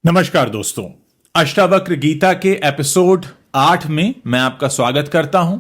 नमस्कार दोस्तों, अष्टावक्र गीता के एपिसोड 8 में मैं आपका स्वागत करता हूं।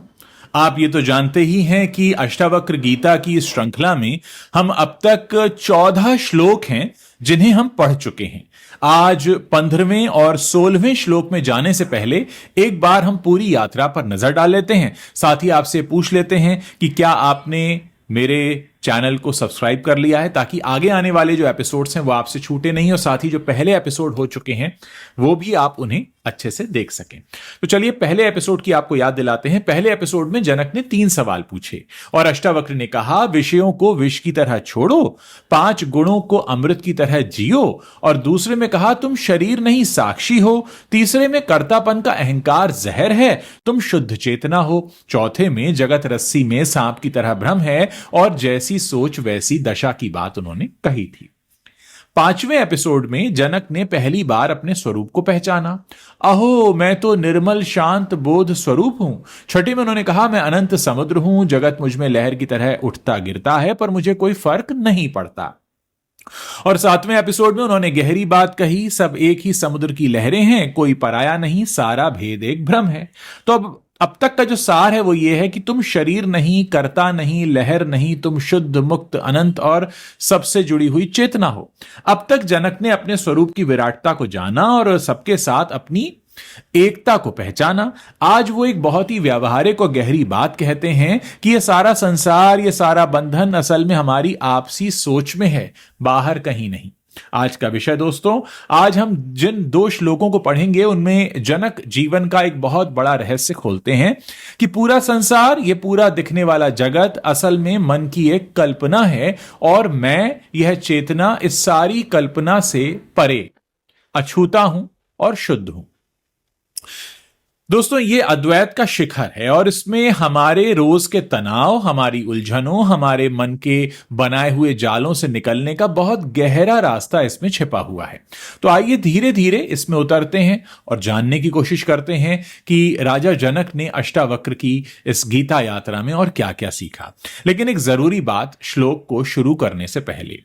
आप ये तो जानते ही हैं कि अष्टावक्र गीता की इस श्रृंखला में हम अब तक 14 श्लोक हैं जिन्हें हम पढ़ चुके हैं। आज 15वें और 16वें श्लोक में जाने से पहले एक बार हम पूरी यात्रा पर नजर डाल लेते हैं। साथ ही आपसे पूछ लेते हैं कि क्या आपने मेरे चैनल को सब्सक्राइब कर लिया है, ताकि आगे आने वाले जो एपिसोड्स हैं वो आपसे छूटे नहीं, और साथ ही जो पहले एपिसोड हो चुके हैं वो भी आप उन्हें अच्छे से देख सकें। तो चलिए पहले एपिसोड की आपको याद दिलाते हैं। पहले एपिसोड में जनक ने 3 सवाल पूछे और अष्टावक्र ने कहा, विषयों को विष की तरह छोड़ो, 5 गुणों को अमृत की तरह जियो, और दूसरे में कहा तुम शरीर नहीं साक्षी हो, तीसरे में कर्तापन का अहंकार जहर है, तुम शुद्ध चेतना हो, चौथे में जगत रस्सी में सांप की तरह भ्रम है, और जैसी सोच वैसी दशा की बात उन्होंने कही थी। 5वें एपिसोड में जनक ने पहली बार अपने स्वरूप को पहचाना। अहो, मैं तो निर्मल शांत बोध स्वरूप हूं। छठी में उन्होंने कहा, मैं अनंत समुद्र हूं, जगत मुझ में लहर की तरह उठता गिरता है, पर मुझे कोई फर्क नहीं पड़ता। और 7वें एपिसोड में उन्होंने गहरी बात कही, सब एक ही समुद्र की लहरें हैं, कोई पराया नहीं, सारा भेद एक भ्रम है। तो अब तक का जो सार है वो ये है कि तुम शरीर नहीं, कर्ता नहीं, लहर नहीं, तुम शुद्ध मुक्त अनंत और सबसे जुड़ी हुई चेतना हो। अब तक जनक ने अपने स्वरूप की विराटता को जाना और सबके साथ अपनी एकता को पहचाना। आज वो एक बहुत ही व्यावहारिक और गहरी बात कहते हैं कि ये सारा संसार, ये सारा बंधन असल में हमारी आपसी सोच में है, बाहर कहीं नहीं। आज का विषय दोस्तों, आज हम जिन 2 श्लोकों को पढ़ेंगे उनमें जनक जीवन का एक बहुत बड़ा रहस्य खोलते हैं कि पूरा संसार, ये पूरा दिखने वाला जगत असल में मन की एक कल्पना है, और मैं, यह चेतना, इस सारी कल्पना से परे अछूता हूं और शुद्ध हूं। दोस्तों, ये अद्वैत का शिखर है और इसमें हमारे रोज के तनाव, हमारी उलझनों, हमारे मन के बनाए हुए जालों से निकलने का बहुत गहरा रास्ता इसमें छिपा हुआ है। तो आइए धीरे धीरे इसमें उतरते हैं और जानने की कोशिश करते हैं कि राजा जनक ने अष्टावक्र की इस गीता यात्रा में और क्या क्या सीखा। लेकिन एक जरूरी बात श्लोक को शुरू करने से पहले,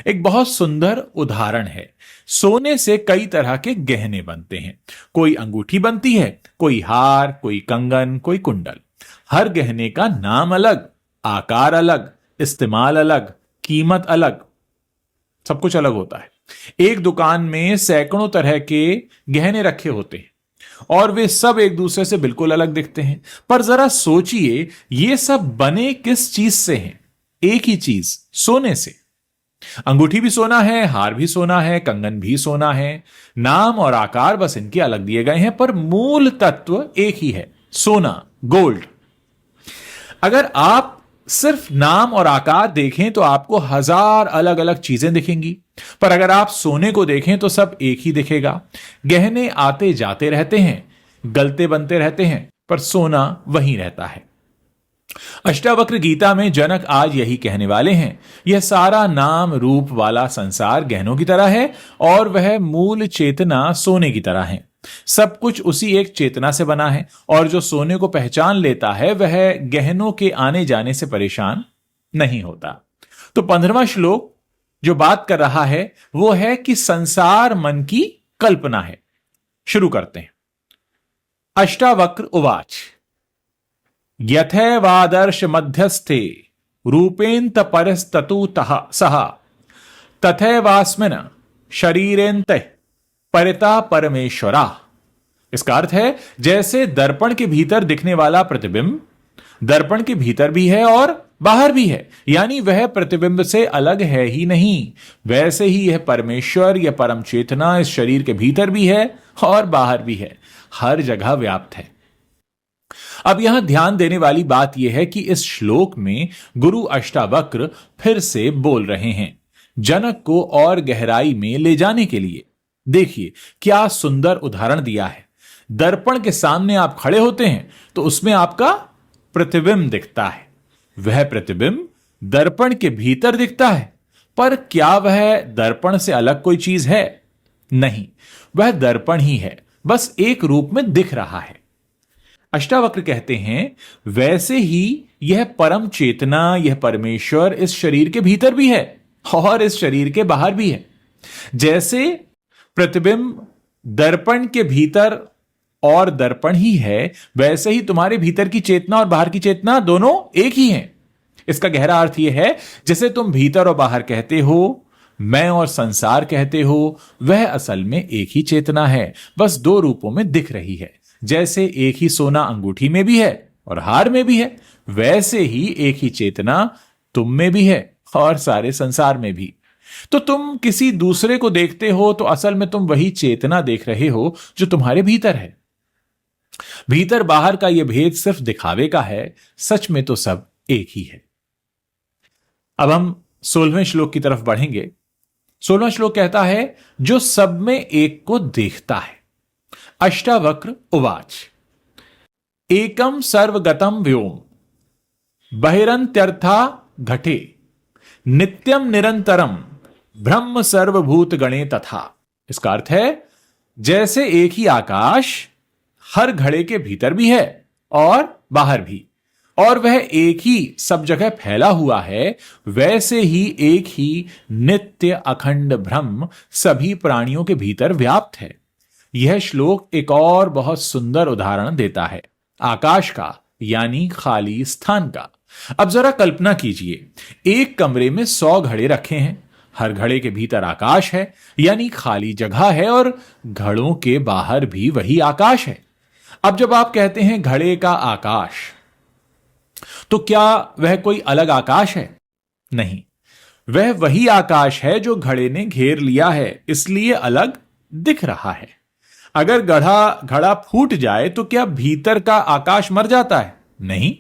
एक बहुत सुंदर उदाहरण है। सोने से कई तरह के गहने बनते हैं। कोई अंगूठी बनती है, कोई हार, कोई कंगन, कोई कुंडल। हर गहने का नाम अलग, आकार अलग, इस्तेमाल अलग, कीमत अलग, सब कुछ अलग होता है। एक दुकान में सैकड़ों तरह के गहने रखे होते हैं और वे सब एक दूसरे से बिल्कुल अलग दिखते हैं। पर जरा सोचिए, ये सब बने किस चीज से हैं? एक ही चीज, सोने से। अंगूठी भी सोना है, हार भी सोना है, कंगन भी सोना है। नाम और आकार बस इनके अलग दिए गए हैं, पर मूल तत्व एक ही है, सोना, गोल्ड। अगर आप सिर्फ नाम और आकार देखें तो आपको 1000 अलग अलग चीजें दिखेंगी, पर अगर आप सोने को देखें तो सब एक ही दिखेगा। गहने आते जाते रहते हैं, गलते बनते रहते हैं, पर सोना वहीं रहता है। अष्टावक्र गीता में जनक आज यही कहने वाले हैं। यह सारा नाम रूप वाला संसार गहनों की तरह है और वह मूल चेतना सोने की तरह है। सब कुछ उसी एक चेतना से बना है, और जो सोने को पहचान लेता है वह गहनों के आने जाने से परेशान नहीं होता। तो 15वां श्लोक जो बात कर रहा है वो है कि संसार मन की कल्पना है। शुरू करते हैं। अष्टावक्र उवाच, यथैवादर्श मध्यस्थे रूपेन्त परस्ततुतः सह तथैवास्मिन् शरीरेन्ते परिता परमेश्वरा। इसका अर्थ है, जैसे दर्पण के भीतर दिखने वाला प्रतिबिंब दर्पण के भीतर भी है और बाहर भी है, यानी वह प्रतिबिंब से अलग है ही नहीं, वैसे ही यह परमेश्वर या परम चेतना इस शरीर के भीतर भी है और बाहर भी है, हर जगह व्याप्त है। अब यहां ध्यान देने वाली बात यह है कि इस श्लोक में गुरु अष्टावक्र फिर से बोल रहे हैं जनक को और गहराई में ले जाने के लिए। देखिए क्या सुंदर उदाहरण दिया है। दर्पण के सामने आप खड़े होते हैं तो उसमें आपका प्रतिबिंब दिखता है। वह प्रतिबिंब दर्पण के भीतर दिखता है, पर क्या वह दर्पण से अलग कोई चीज है? नहीं, वह दर्पण ही है, बस एक रूप में दिख रहा है। अष्टावक्र कहते हैं, वैसे ही यह परम चेतना, यह परमेश्वर इस शरीर के भीतर भी है और इस शरीर के बाहर भी है। जैसे प्रतिबिंब दर्पण के भीतर और दर्पण ही है, वैसे ही तुम्हारे भीतर की चेतना और बाहर की चेतना दोनों एक ही हैं। इसका गहरा अर्थ यह है, जैसे तुम भीतर और बाहर कहते हो, मैं और संसार कहते हो, वह असल में एक ही चेतना है, बस दो रूपों में दिख रही है। जैसे एक ही सोना अंगूठी में भी है और हार में भी है, वैसे ही एक ही चेतना तुम में भी है और सारे संसार में भी। तो तुम किसी दूसरे को देखते हो तो असल में तुम वही चेतना देख रहे हो जो तुम्हारे भीतर है। भीतर बाहर का यह भेद सिर्फ दिखावे का है, सच में तो सब एक ही है। अब हम 16वें श्लोक की तरफ बढ़ेंगे। 16वां श्लोक कहता है, जो सब में एक को देखता है। अष्टावक्र उवाच, एकम सर्वगतम व्योम बहिरंत्यर्था घटे नित्यम निरंतरम ब्रह्म सर्वभूत गणे तथा। इसका अर्थ है, जैसे एक ही आकाश हर घड़े के भीतर भी है और बाहर भी, और वह एक ही सब जगह फैला हुआ है, वैसे ही एक ही नित्य अखंड ब्रह्म सभी प्राणियों के भीतर व्याप्त है। यह श्लोक एक और बहुत सुंदर उदाहरण देता है आकाश का, यानी खाली स्थान का। अब जरा कल्पना कीजिए, एक कमरे में 100 घड़े रखे हैं, हर घड़े के भीतर आकाश है, यानी खाली जगह है, और घड़ों के बाहर भी वही आकाश है। अब जब आप कहते हैं घड़े का आकाश, तो क्या वह कोई अलग आकाश है? नहीं, वह वही आकाश है जो घड़े ने घेर लिया है, इसलिए अलग दिख रहा है। अगर घड़ा फूट जाए तो क्या भीतर का आकाश मर जाता है? नहीं,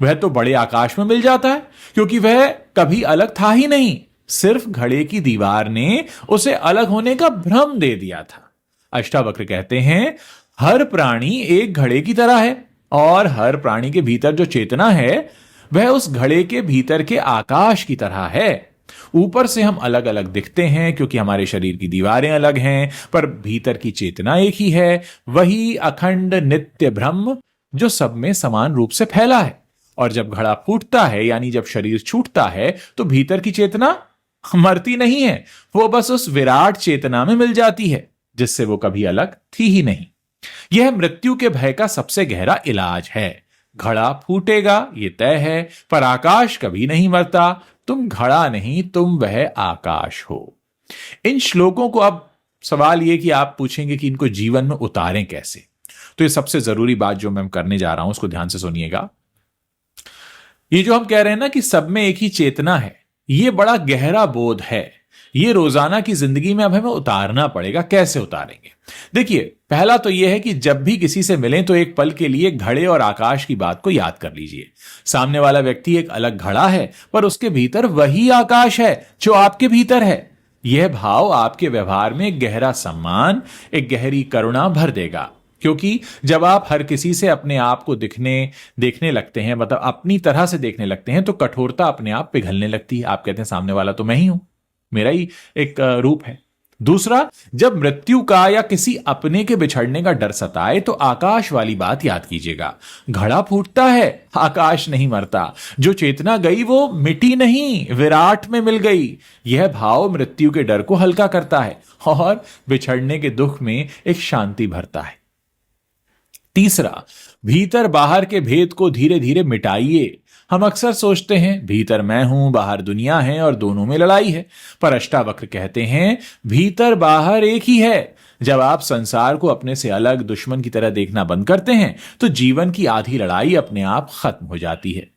वह तो बड़े आकाश में मिल जाता है, क्योंकि वह कभी अलग था ही नहीं, सिर्फ घड़े की दीवार ने उसे अलग होने का भ्रम दे दिया था। अष्टावक्र कहते हैं, हर प्राणी एक घड़े की तरह है, और हर प्राणी के भीतर जो चेतना है वह उस घड़े के भीतर के आकाश की तरह है। ऊपर से हम अलग अलग दिखते हैं क्योंकि हमारे शरीर की दीवारें अलग हैं, पर भीतर की चेतना एक ही है, वही अखंड नित्य ब्रह्म जो सब में समान रूप से फैला है। और जब घड़ा फूटता है, यानी जब शरीर छूटता है, तो भीतर की चेतना मरती नहीं है, वो बस उस विराट चेतना में मिल जाती है जिससे वो कभी अलग थी ही नहीं। यह मृत्यु के भय का सबसे गहरा इलाज है। घड़ा फूटेगा ये तय है, पर आकाश कभी नहीं मरता। तुम घड़ा नहीं, तुम वह आकाश हो। इन श्लोकों को अब सवाल यह कि आप पूछेंगे कि इनको जीवन में उतारें कैसे। तो ये सबसे जरूरी बात जो मैं करने जा रहा हूं उसको ध्यान से सुनिएगा। ये जो हम कह रहे हैं ना कि सब में एक ही चेतना है, ये बड़ा गहरा बोध है। ये रोजाना की जिंदगी में अब हमें उतारना पड़ेगा। कैसे उतारेंगे? देखिए, पहला तो यह है कि जब भी किसी से मिलें तो एक पल के लिए घड़े और आकाश की बात को याद कर लीजिए। सामने वाला व्यक्ति एक अलग घड़ा है, पर उसके भीतर वही आकाश है जो आपके भीतर है। यह भाव आपके व्यवहार में एक गहरा सम्मान, एक गहरी करुणा भर देगा। क्योंकि जब आप हर किसी से अपने आप को देखने लगते हैं, मतलब अपनी तरह से देखने लगते हैं, तो कठोरता अपने आप पिघलने लगती है। आप कहते हैं सामने वाला तो मैं ही हूं, मेरा ही एक रूप है। दूसरा, जब मृत्यु का या किसी अपने के बिछड़ने का डर सताए तो आकाश वाली बात याद कीजिएगा। घड़ा फूटता है, आकाश नहीं मरता। जो चेतना गई वो मिटी नहीं, विराट में मिल गई। यह भाव मृत्यु के डर को हल्का करता है और बिछड़ने के दुख में एक शांति भरता है। तीसरा, भीतर बाहर के भेद को धीरे धीरे मिटाइए। हम अक्सर सोचते हैं भीतर मैं हूं, बाहर दुनिया है और दोनों में लड़ाई है, पर अष्टावक्र कहते हैं भीतर बाहर एक ही है। जब आप संसार को अपने से अलग दुश्मन की तरह देखना बंद करते हैं तो जीवन की आधी लड़ाई अपने आप खत्म हो जाती है।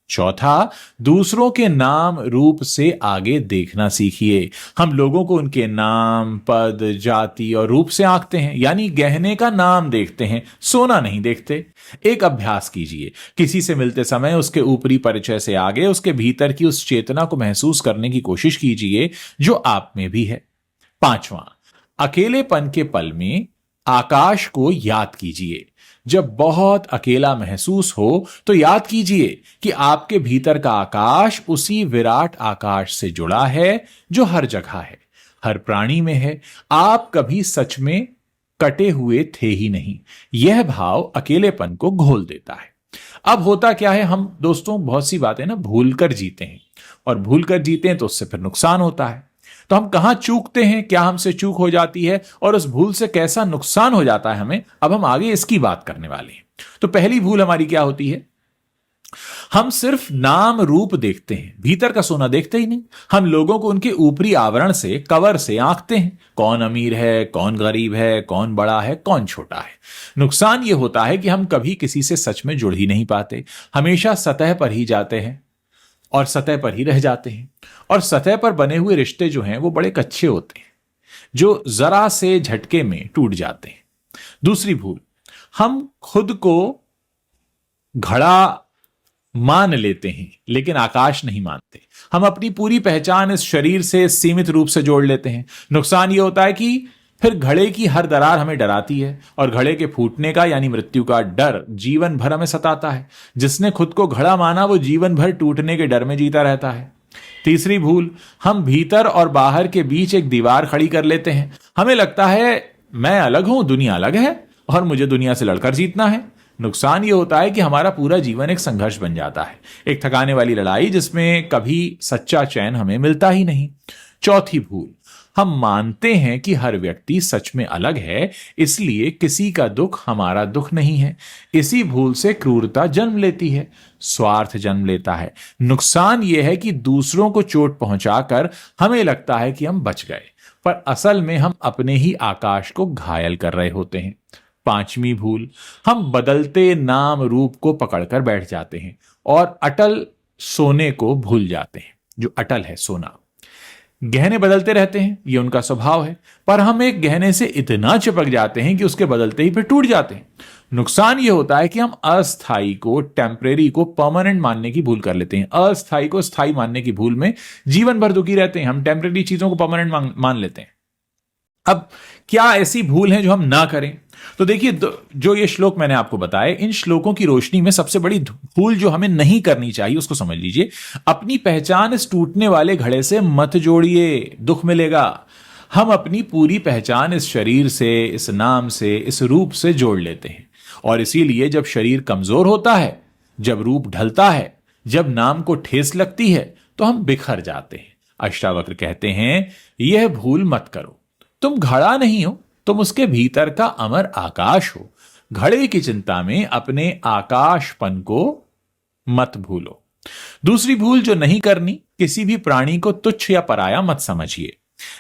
चौथा, दूसरों के नाम रूप से आगे देखना सीखिए। हम लोगों को उनके नाम, पद, जाति और रूप से आंकते हैं, यानी गहने का नाम देखते हैं, सोना नहीं देखते। एक अभ्यास कीजिए, किसी से मिलते समय उसके ऊपरी परिचय से आगे उसके भीतर की उस चेतना को महसूस करने की कोशिश कीजिए जो आप में भी है। पांचवां, अकेलेपन के पल में आकाश को याद कीजिए। जब बहुत अकेला महसूस हो तो याद कीजिए कि आपके भीतर का आकाश उसी विराट आकाश से जुड़ा है जो हर जगह है, हर प्राणी में है। आप कभी सच में कटे हुए थे ही नहीं। यह भाव अकेलेपन को घोल देता है। अब होता क्या है, हम दोस्तों बहुत सी बातें ना भूल कर जीते हैं, और भूल कर जीते हैं तो उससे फिर नुकसान होता है। तो हम कहां चूकते हैं, क्या हमसे चूक हो जाती है और उस भूल से कैसा नुकसान हो जाता है हमें, अब हम आगे इसकी बात करने वाले हैं। तो पहली भूल हमारी क्या होती है, हम सिर्फ नाम रूप देखते हैं, भीतर का सोना देखते ही नहीं। हम लोगों को उनके ऊपरी आवरण से, कवर से आंकते हैं, कौन अमीर है, कौन गरीब है, कौन बड़ा है, कौन छोटा है। नुकसान यह होता है कि हम कभी किसी से सच में जुड़ ही नहीं पाते, हमेशा सतह पर ही जाते हैं और सतह पर ही रह जाते हैं। और सतह पर बने हुए रिश्ते जो हैं वो बड़े कच्चे होते हैं, जो जरा से झटके में टूट जाते हैं। दूसरी भूल, हम खुद को घड़ा मान लेते हैं लेकिन आकाश नहीं मानते। हम अपनी पूरी पहचान इस शरीर से सीमित रूप से जोड़ लेते हैं। नुकसान यह होता है कि फिर घड़े की हर दरार हमें डराती है और घड़े के फूटने का यानी मृत्यु का डर जीवन भर हमें सताता है। जिसने खुद को घड़ा माना वो जीवन भर टूटने के डर में जीता रहता है। तीसरी भूल, हम भीतर और बाहर के बीच एक दीवार खड़ी कर लेते हैं। हमें लगता है मैं अलग हूं, दुनिया अलग है और मुझे दुनिया से लड़कर जीतना है। नुकसान यह होता है कि हमारा पूरा जीवन एक संघर्ष बन जाता है, एक थकाने वाली लड़ाई जिसमें कभी सच्चा चैन हमें मिलता ही नहीं। चौथी भूल, हम मानते हैं कि हर व्यक्ति सच में अलग है, इसलिए किसी का दुख हमारा दुख नहीं है। इसी भूल से क्रूरता जन्म लेती है, स्वार्थ जन्म लेता है। नुकसान यह है कि दूसरों को चोट पहुंचाकर हमें लगता है कि हम बच गए, पर असल में हम अपने ही आकाश को घायल कर रहे होते हैं। पांचवी भूल, हम बदलते नाम रूप को पकड़कर बैठ जाते हैं और अटल सोने को भूल जाते हैं। जो अटल है सोना, गहने बदलते रहते हैं, यह उनका स्वभाव है, पर हम एक गहने से इतना चिपक जाते हैं कि उसके बदलते ही फिर टूट जाते हैं। नुकसान यह होता है कि हम अस्थाई को, टेम्परेरी को परमानेंट मानने की भूल कर लेते हैं। अस्थाई को स्थाई मानने की भूल में जीवन भर दुखी रहते हैं। हम टेम्परेरी चीजों को परमानेंट मान लेते हैं। अब क्या ऐसी भूल है जो हम ना करें? तो देखिए, जो ये श्लोक मैंने आपको बताए, इन श्लोकों की रोशनी में सबसे बड़ी भूल जो हमें नहीं करनी चाहिए उसको समझ लीजिए। अपनी पहचान इस टूटने वाले घड़े से मत जोड़िए, दुख मिलेगा। हम अपनी पूरी पहचान इस शरीर से, इस नाम से, इस रूप से जोड़ लेते हैं और इसीलिए जब शरीर कमजोर होता है, जब रूप ढलता है, जब नाम को ठेस लगती है, तो हम बिखर जाते हैं। अष्टावक्र कहते हैं, यह भूल मत करो। तुम घड़ा नहीं हो, तुम उसके भीतर का अमर आकाश हो। घड़े की चिंता में अपने आकाशपन को मत भूलो। दूसरी भूल जो नहीं करनी, किसी भी प्राणी को तुच्छ या पराया मत समझिए।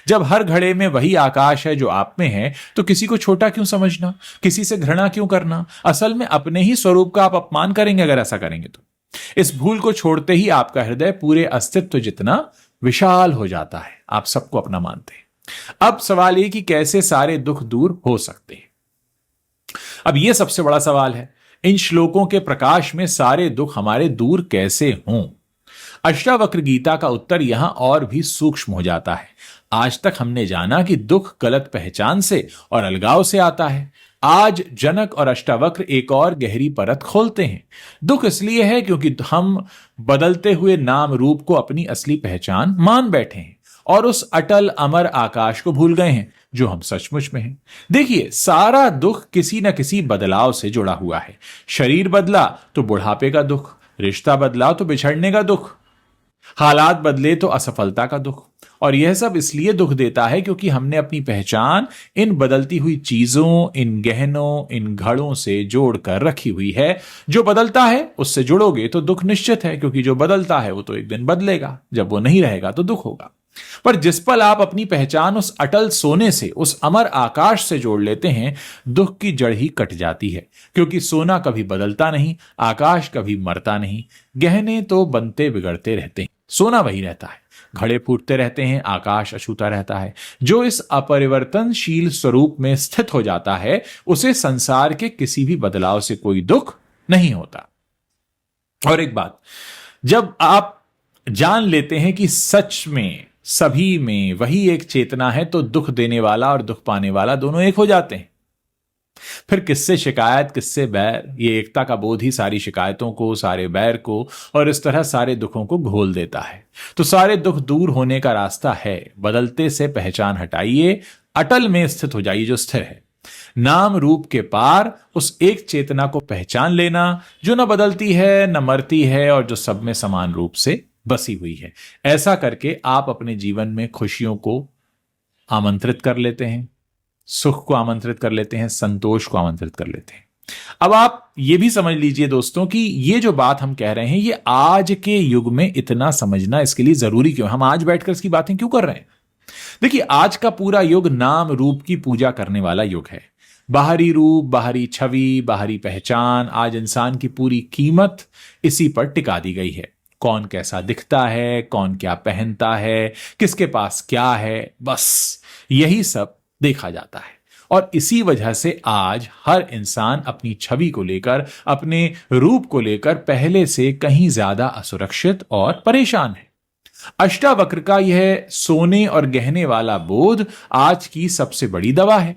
जब हर घड़े में वही आकाश है जो आप में है, तो किसी को छोटा क्यों समझना, किसी से घृणा क्यों करना? असल में अपने ही स्वरूप का आप अपमान करेंगे अगर ऐसा करेंगे तो। इस भूल को छोड़ते ही आपका हृदय पूरे अस्तित्व जितना विशाल हो जाता है। आप सबको अपना मानते हैं। अब सवाल यह कि कैसे सारे दुख दूर हो सकते हैं। अब यह सबसे बड़ा सवाल है। इन श्लोकों के प्रकाश में सारे दुख हमारे दूर कैसे हों? अष्टावक्र गीता का उत्तर यहां और भी सूक्ष्म हो जाता है। आज तक हमने जाना कि दुख गलत पहचान से और अलगाव से आता है। आज जनक और अष्टावक्र एक और गहरी परत खोलते हैं। दुख इसलिए है क्योंकि हम बदलते हुए नाम रूप को अपनी असली पहचान मान बैठे हैं और उस अटल अमर आकाश को भूल गए हैं जो हम सचमुच में हैं। देखिए, सारा दुख किसी न किसी बदलाव से जुड़ा हुआ है। शरीर बदला तो बुढ़ापे का दुख, रिश्ता बदला तो बिछड़ने का दुख, हालात बदले तो असफलता का दुख। और यह सब इसलिए दुख देता है क्योंकि हमने अपनी पहचान इन बदलती हुई चीजों, इन गहनों, इन घड़ों से जोड़कर रखी हुई है। जो बदलता है उससे जुड़ोगे तो दुख निश्चित है, क्योंकि जो बदलता है वो तो एक दिन बदलेगा। जब वो नहीं रहेगा तो दुख होगा। पर जिस पल आप अपनी पहचान उस अटल सोने से, उस अमर आकाश से जोड़ लेते हैं, दुख की जड़ ही कट जाती है। क्योंकि सोना कभी बदलता नहीं, आकाश कभी मरता नहीं। गहने तो बनते बिगड़ते रहते हैं, सोना वही रहता है। घड़े फूटते रहते हैं, आकाश अछूता रहता है। जो इस अपरिवर्तनशील स्वरूप में स्थित हो जाता है, उसे संसार के किसी भी बदलाव से कोई दुख नहीं होता। और एक बात, जब आप जान लेते हैं कि सच में सभी में वही एक चेतना है, तो दुख देने वाला और दुख पाने वाला दोनों एक हो जाते हैं। फिर किससे शिकायत, किससे बैर? ये एकता का बोध ही सारी शिकायतों को, सारे बैर को और इस तरह सारे दुखों को घोल देता है। तो सारे दुख दूर होने का रास्ता है, बदलते से पहचान हटाइए, अटल में स्थित हो जाइए जो स्थिर है। नाम रूप के पार उस एक चेतना को पहचान लेना जो न बदलती है, न मरती है और जो सब में समान रूप से बसी हुई है। ऐसा करके आप अपने जीवन में खुशियों को आमंत्रित कर लेते हैं, सुख को आमंत्रित कर लेते हैं, संतोष को आमंत्रित कर लेते हैं। अब आप ये भी समझ लीजिए दोस्तों कि ये जो बात हम कह रहे हैं ये आज के युग में इतना समझना इसके लिए जरूरी क्यों, हम आज बैठकर इसकी बातें क्यों कर रहे हैं। देखिए, आज का पूरा युग नाम रूप की पूजा करने वाला युग है। बाहरी रूप, बाहरी छवि, बाहरी पहचान, आज इंसान की पूरी कीमत इसी पर टिका दी गई है। कौन कैसा दिखता है, कौन क्या पहनता है, किसके पास क्या है, बस यही सब देखा जाता है। और इसी वजह से आज हर इंसान अपनी छवि को लेकर, अपने रूप को लेकर पहले से कहीं ज्यादा असुरक्षित और परेशान है। अष्टावक्र का यह सोने और गहने वाला बोध आज की सबसे बड़ी दवा है।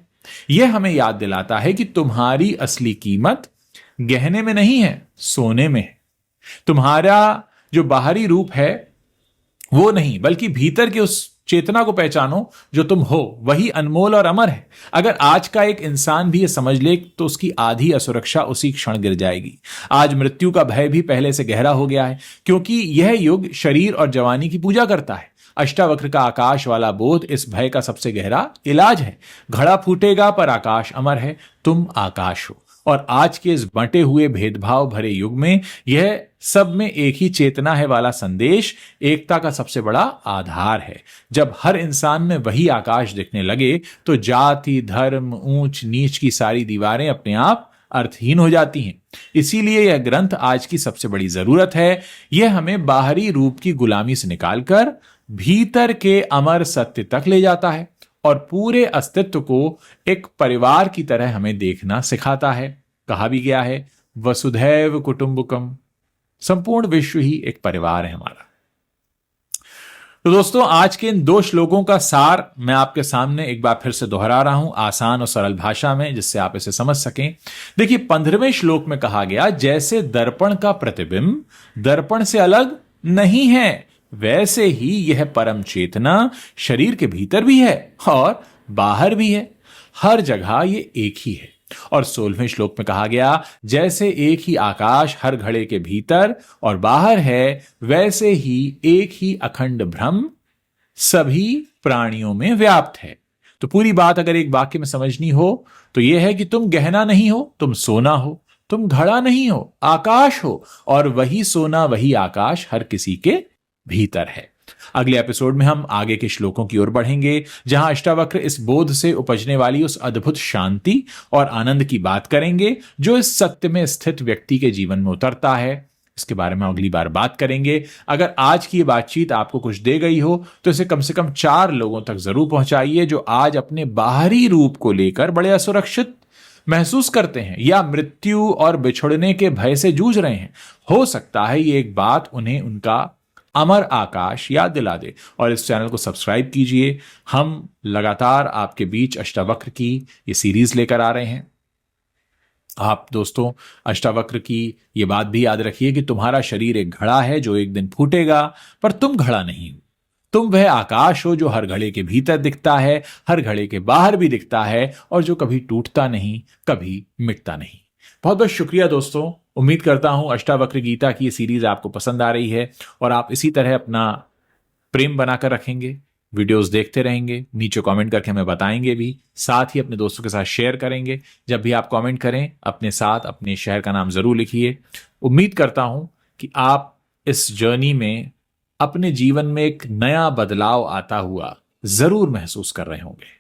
यह हमें याद दिलाता है कि तुम्हारी असली कीमत गहने में नहीं है, सोने में है। तुम्हारा जो बाहरी रूप है वो नहीं, बल्कि भीतर के उस चेतना को पहचानो जो तुम हो, वही अनमोल और अमर है। अगर आज का एक इंसान भी ये समझ ले तो उसकी आधी असुरक्षा उसी क्षण गिर जाएगी। आज मृत्यु का भय भी पहले से गहरा हो गया है, क्योंकि यह युग शरीर और जवानी की पूजा करता है। अष्टावक्र का आकाश वाला बोध इस भय का सबसे गहरा इलाज है। घड़ा फूटेगा पर आकाश अमर है, तुम आकाश हो। और आज के इस बंटे हुए भेदभाव भरे युग में यह सब में एक ही चेतना है वाला संदेश एकता का सबसे बड़ा आधार है। जब हर इंसान में वही आकाश दिखने लगे तो जाति, धर्म, ऊंच नीच की सारी दीवारें अपने आप अर्थहीन हो जाती हैं। इसीलिए यह ग्रंथ आज की सबसे बड़ी जरूरत है। यह हमें बाहरी रूप की गुलामी से निकालकर भीतर के अमर सत्य तक ले जाता है और पूरे अस्तित्व को एक परिवार की तरह हमें देखना सिखाता है। कहा भी गया है, वसुधैव कुटुंबकम, संपूर्ण विश्व ही एक परिवार है हमारा। तो दोस्तों, आज के इन 2 श्लोकों का सार मैं आपके सामने एक बार फिर से दोहरा रहा हूं आसान और सरल भाषा में, जिससे आप इसे समझ सकें। देखिए, 15वें श्लोक में कहा गया, जैसे दर्पण का प्रतिबिंब दर्पण से अलग नहीं है, वैसे ही यह परम चेतना शरीर के भीतर भी है और बाहर भी है। हर जगह ये एक ही है। और 16वें श्लोक में कहा गया, जैसे एक ही आकाश हर घड़े के भीतर और बाहर है, वैसे ही एक ही अखंड ब्रह्म सभी प्राणियों में व्याप्त है। तो पूरी बात अगर एक वाक्य में समझनी हो तो यह है कि तुम गहना नहीं हो, तुम सोना हो। तुम घड़ा नहीं हो, आकाश हो। और वही सोना, वही आकाश हर किसी के भीतर है। अगले एपिसोड में हम आगे के श्लोकों की ओर बढ़ेंगे, जहां अष्टावक्र इस बोध से उपजने वाली उस अद्भुत शांति और आनंद की बात करेंगे जो इस सत्य में स्थित व्यक्ति के जीवन में उतरता है। इसके बारे में अगली बार बात करेंगे। अगर आज की बातचीत आपको कुछ दे गई हो तो इसे कम से कम 4 लोगों तक जरूर पहुंचाइए जो आज अपने बाहरी रूप को लेकर बड़े असुरक्षित महसूस करते हैं या मृत्यु और बिछुड़ने के भय से जूझ रहे हैं। हो सकता है ये एक बात उन्हें उनका अमर आकाश याद दिला दे। और इस चैनल को सब्सक्राइब कीजिए। हम लगातार आपके बीच अष्टावक्र की ये सीरीज लेकर आ रहे हैं। आप दोस्तों, अष्टावक्र की ये बात भी याद रखिए कि तुम्हारा शरीर एक घड़ा है जो एक दिन फूटेगा, पर तुम घड़ा नहीं हो। तुम वह आकाश हो जो हर घड़े के भीतर दिखता है, हर घड़े के बाहर भी दिखता है, और जो कभी टूटता नहीं, कभी मिटता नहीं। बहुत बहुत शुक्रिया दोस्तों। उम्मीद करता हूं अष्टावक्र गीता की ये सीरीज आपको पसंद आ रही है और आप इसी तरह अपना प्रेम बनाकर रखेंगे, वीडियोस देखते रहेंगे, नीचे कमेंट करके हमें बताएंगे भी, साथ ही अपने दोस्तों के साथ शेयर करेंगे। जब भी आप कमेंट करें अपने साथ अपने शहर का नाम जरूर लिखिए। उम्मीद करता हूं कि आप इस जर्नी में अपने जीवन में एक नया बदलाव आता हुआ जरूर महसूस कर रहे होंगे।